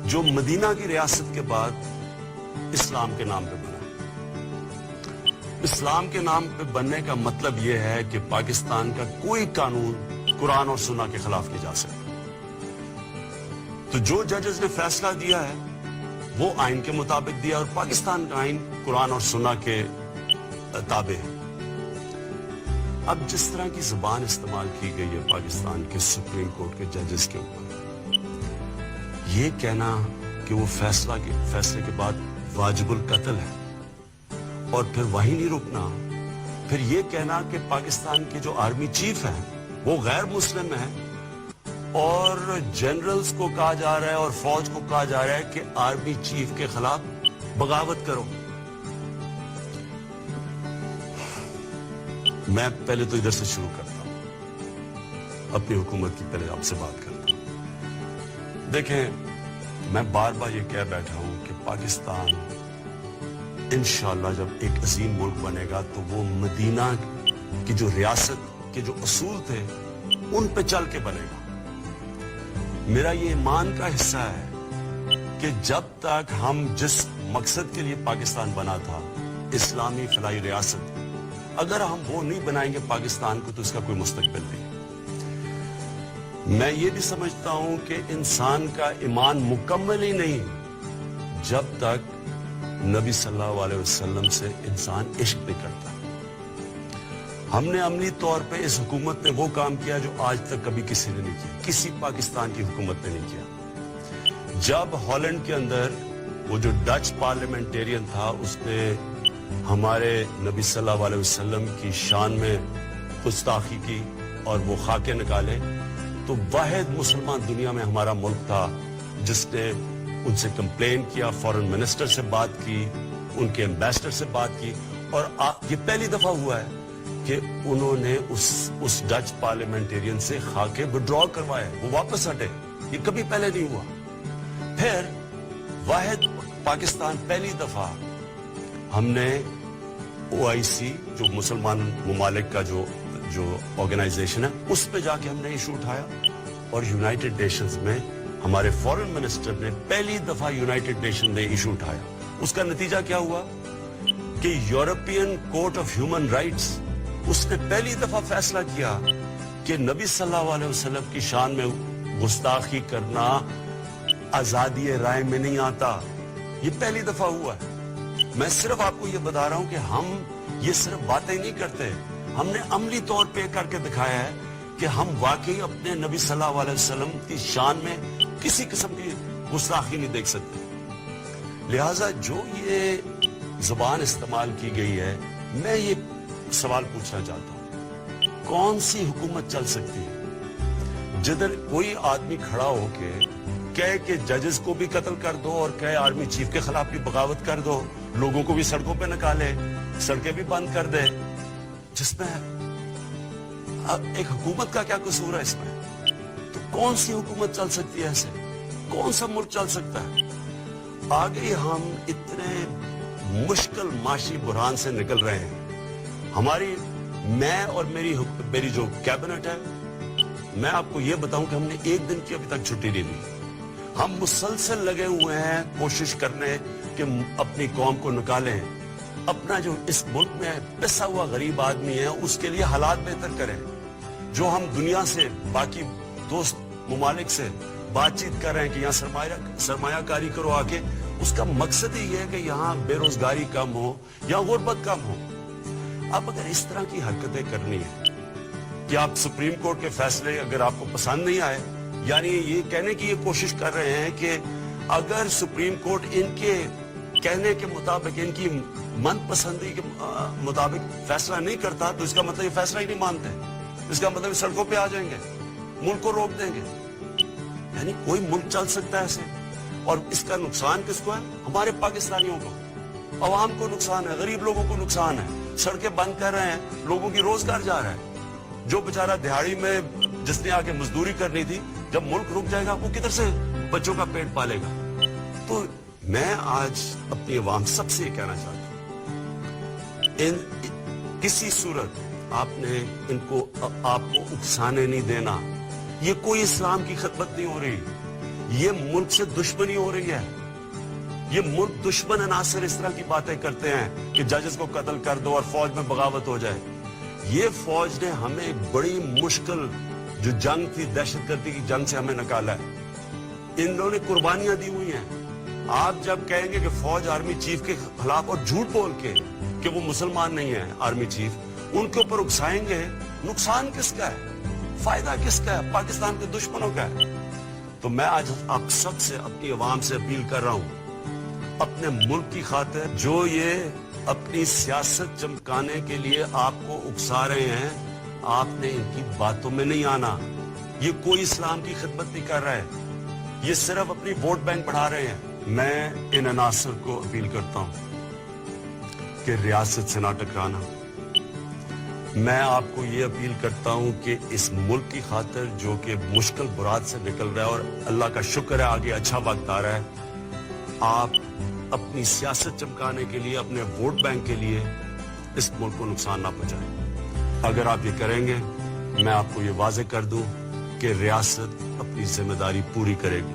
جو مدینہ کی ریاست کے بعد اسلام کے نام پہ بنا۔ اسلام کے نام پہ بننے کا مطلب یہ ہے کہ پاکستان کا کوئی قانون قرآن اور سنہ کے خلاف نہیں جا سکتا۔ تو جو ججز نے فیصلہ دیا ہے وہ آئین کے مطابق دیا، اور پاکستان کا آئین قرآن اور سنہ کے تابع ہے۔ اب جس طرح کی زبان استعمال کی گئی ہے پاکستان کے سپریم کورٹ کے ججز کے اوپر، یہ کہنا کہ وہ فیصلے کے بعد واجب القتل ہے، اور پھر وہی نہیں رکنا، پھر یہ کہنا کہ پاکستان کے جو آرمی چیف ہیں وہ غیر مسلم ہیں، اور جنرلز کو کہا جا رہا ہے اور فوج کو کہا جا رہا ہے کہ آرمی چیف کے خلاف بغاوت کرو۔ میں پہلے تو ادھر سے شروع کرتا ہوں، اپنی حکومت کی پہلے آپ سے بات کرتا ہوں۔ دیکھیں، میں بار بار یہ کہہ بیٹھا ہوں کہ پاکستان انشاءاللہ جب ایک عظیم ملک بنے گا تو وہ مدینہ کی جو ریاست کے جو اصول تھے ان پہ چل کے بنے گا۔ میرا یہ ایمان کا حصہ ہے کہ جب تک ہم جس مقصد کے لیے پاکستان بنا تھا، اسلامی فلاحی ریاست، اگر ہم وہ نہیں بنائیں گے پاکستان کو تو اس کا کوئی مستقبل نہیں۔ میں یہ بھی سمجھتا ہوں کہ انسان کا ایمان مکمل ہی نہیں جب تک نبی صلی اللہ علیہ وسلم سے انسان عشق نہیں کرتا۔ ہم نے عملی طور پہ اس حکومت نے وہ کام کیا جو آج تک کبھی کسی نے نہیں کیا، کسی پاکستان کی حکومت نے نہیں کیا۔ جب ہالینڈ کے اندر وہ جو ڈچ پارلیمنٹیرین تھا، اس نے ہمارے نبی صلی اللہ علیہ وسلم کی شان میں گستاخی کی اور وہ خاکے نکالے، تو واحد مسلمان دنیا میں ہمارا ملک تھا جس نے ان سے کمپلین کیا، فورن منسٹر سے بات کی، ان کے ایمبیسڈر سے بات کی، اور یہ پہلی دفعہ ہوا ہے کہ انہوں نے اس ڈچ پارلیمنٹیرین سے خاکے وڈرا کروائے، وہ واپس ہٹے۔ یہ کبھی پہلے نہیں ہوا۔ پھر واحد پاکستان پہلی دفعہ ہم نے OIC جو مسلمان ممالک کا جو آرگنائزیشن ہے، اس پہ جا کے ہم نے ایشو اٹھایا، اور یونائٹڈ نیشنز میں ہمارے فورن منسٹر نے پہلی دفعہ یونائٹڈ نیشن نے ایشو اٹھایا۔ اس کا نتیجہ کیا ہوا کہ European court of human rights اس نے پہلی دفعہ فیصلہ کیا کہ نبی صلی اللہ علیہ وسلم کی شان میں گستاخی کرنا آزادی رائے میں نہیں آتا۔ یہ پہلی دفعہ ہوا ہے۔ میں صرف آپ کو یہ بتا رہا ہوں کہ ہم یہ صرف باتیں نہیں کرتے، ہم نے عملی طور پہ کر کے دکھایا ہے کہ ہم واقعی اپنے نبی صلی اللہ علیہ وسلم کی شان میں کسی قسم کی گستاخی نہیں دیکھ سکتے۔ لہٰذا جو یہ زبان استعمال کی گئی ہے، میں یہ سوال پوچھنا چاہتا ہوں، کون سی حکومت چل سکتی ہے جدھر کوئی آدمی کھڑا ہو کے کہے کہ ججز کو بھی قتل کر دو، اور کہے آرمی چیف کے خلاف بھی بغاوت کر دو، لوگوں کو بھی سڑکوں پہ نکالے، سڑکیں بھی بند کر دے، جس میں ایک حکومت کا کیا قصور ہے اس میں؟ تو کون سی حکومت چل سکتی ہے ایسے؟ کون سا ملک چل سکتا ہے؟ آگے ہم اتنے مشکل معاشی بحران سے نکل رہے ہیں۔ میں اور میری جو کیبنٹ ہے، میں آپ کو یہ بتاؤں کہ ہم نے ایک دن کی ابھی تک چھٹی نہیں لی۔ ہم مسلسل لگے ہوئے ہیں کوشش کرنے کہ اپنی قوم کو نکالیں، اپنا جو اس ملک میں پسا ہوا غریب آدمی ہے اس کے لیے حالات بہتر کریں۔ جو ہم دنیا سے، باقی دوست ممالک سے بات چیت کر رہے ہیں کہ یہاں سرمایہ کاری کرو آ کے، اس کا مقصد ہی یہ ہے کہ یہاں بے روزگاری کم ہو یا غربت کم ہو۔ اب اگر اس طرح کی حرکتیں کرنی ہے کہ آپ سپریم کورٹ کے فیصلے اگر آپ کو پسند نہیں آئے، یعنی یہ کہنے کی یہ کوشش کر رہے ہیں کہ اگر سپریم کورٹ ان کے کہنے کے مطابق، ان کی من پسندی کے مطابق فیصلہ نہیں کرتا، تو اس کا مطلب یہ فیصلہ ہی نہیں مانتے، اس کا مطلب سڑکوں پہ آ جائیں گے، ملک کو روک دیں گے۔ یعنی کوئی ملک چل سکتا ہے ایسے؟ اور اس کا نقصان کس کو ہے؟ ہمارے پاکستانیوں کو، عوام کو نقصان ہے، غریب لوگوں کو نقصان ہے۔ سڑکیں بند کر رہے ہیں، لوگوں کی روزگار جا رہا ہے۔ جو بیچارہ دہاڑی میں جس نے آگے مزدوری کرنی تھی، جب ملک رک جائے گا وہ کدھر سے بچوں کا پیٹ پالے گا؟ تو میں آج اپنی عوام سب سے یہ کہنا چاہتا ہوں، کسی صورت آپ نے ان کو آپ کو اکسانے نہیں دینا۔ یہ کوئی اسلام کی خدمت نہیں ہو رہی، یہ ملک سے دشمنی ہو رہی ہے. یہ ملک دشمن عناصر اس طرح کی باتیں کرتے ہیں کہ ججز کو قتل کر دو اور فوج میں بغاوت ہو جائے. یہ فوج نے ہمیں ایک بڑی مشکل جو جنگ تھی، دہشت گردی کی جنگ سے ہمیں نکالا ہے. ان لوگوں نے قربانیاں دی ہوئی ہیں. آپ جب کہیں گے کہ فوج آرمی چیف کے خلاف اور جھوٹ بول کے کہ وہ مسلمان نہیں ہے آرمی چیف، ان کے اوپر اکسائیں گے، نقصان کس کا ہے؟ فائدہ کس کا ہے؟ پاکستان کے دشمنوں کا ہے. تو میں آج آپ سب سے، اپنی عوام سے اپیل کر رہا ہوں، اپنے ملک کی خاطر جو یہ اپنی سیاست چمکانے کے لیے آپ کو اکسا رہے ہیں، آپ نے ان کی باتوں میں نہیں آنا. یہ کوئی اسلام کی خدمت نہیں کر رہا ہے، یہ صرف اپنی ووٹ بینک بڑھا رہے ہیں. میں ان عناصر کو اپیل کرتا ہوں کہ ریاست سے نہ ٹکرانا. میں آپ کو یہ اپیل کرتا ہوں کہ اس ملک کی خاطر جو کہ مشکل برات سے نکل رہا ہے اور اللہ کا شکر ہے آگے اچھا وقت آ رہا ہے، آپ اپنی سیاست چمکانے کے لیے، اپنے ووٹ بینک کے لیے اس ملک کو نقصان نہ پہنچائیں. اگر آپ یہ کریں گے، میں آپ کو یہ واضح کر دوں کہ ریاست اپنی ذمہ داری پوری کرے گی.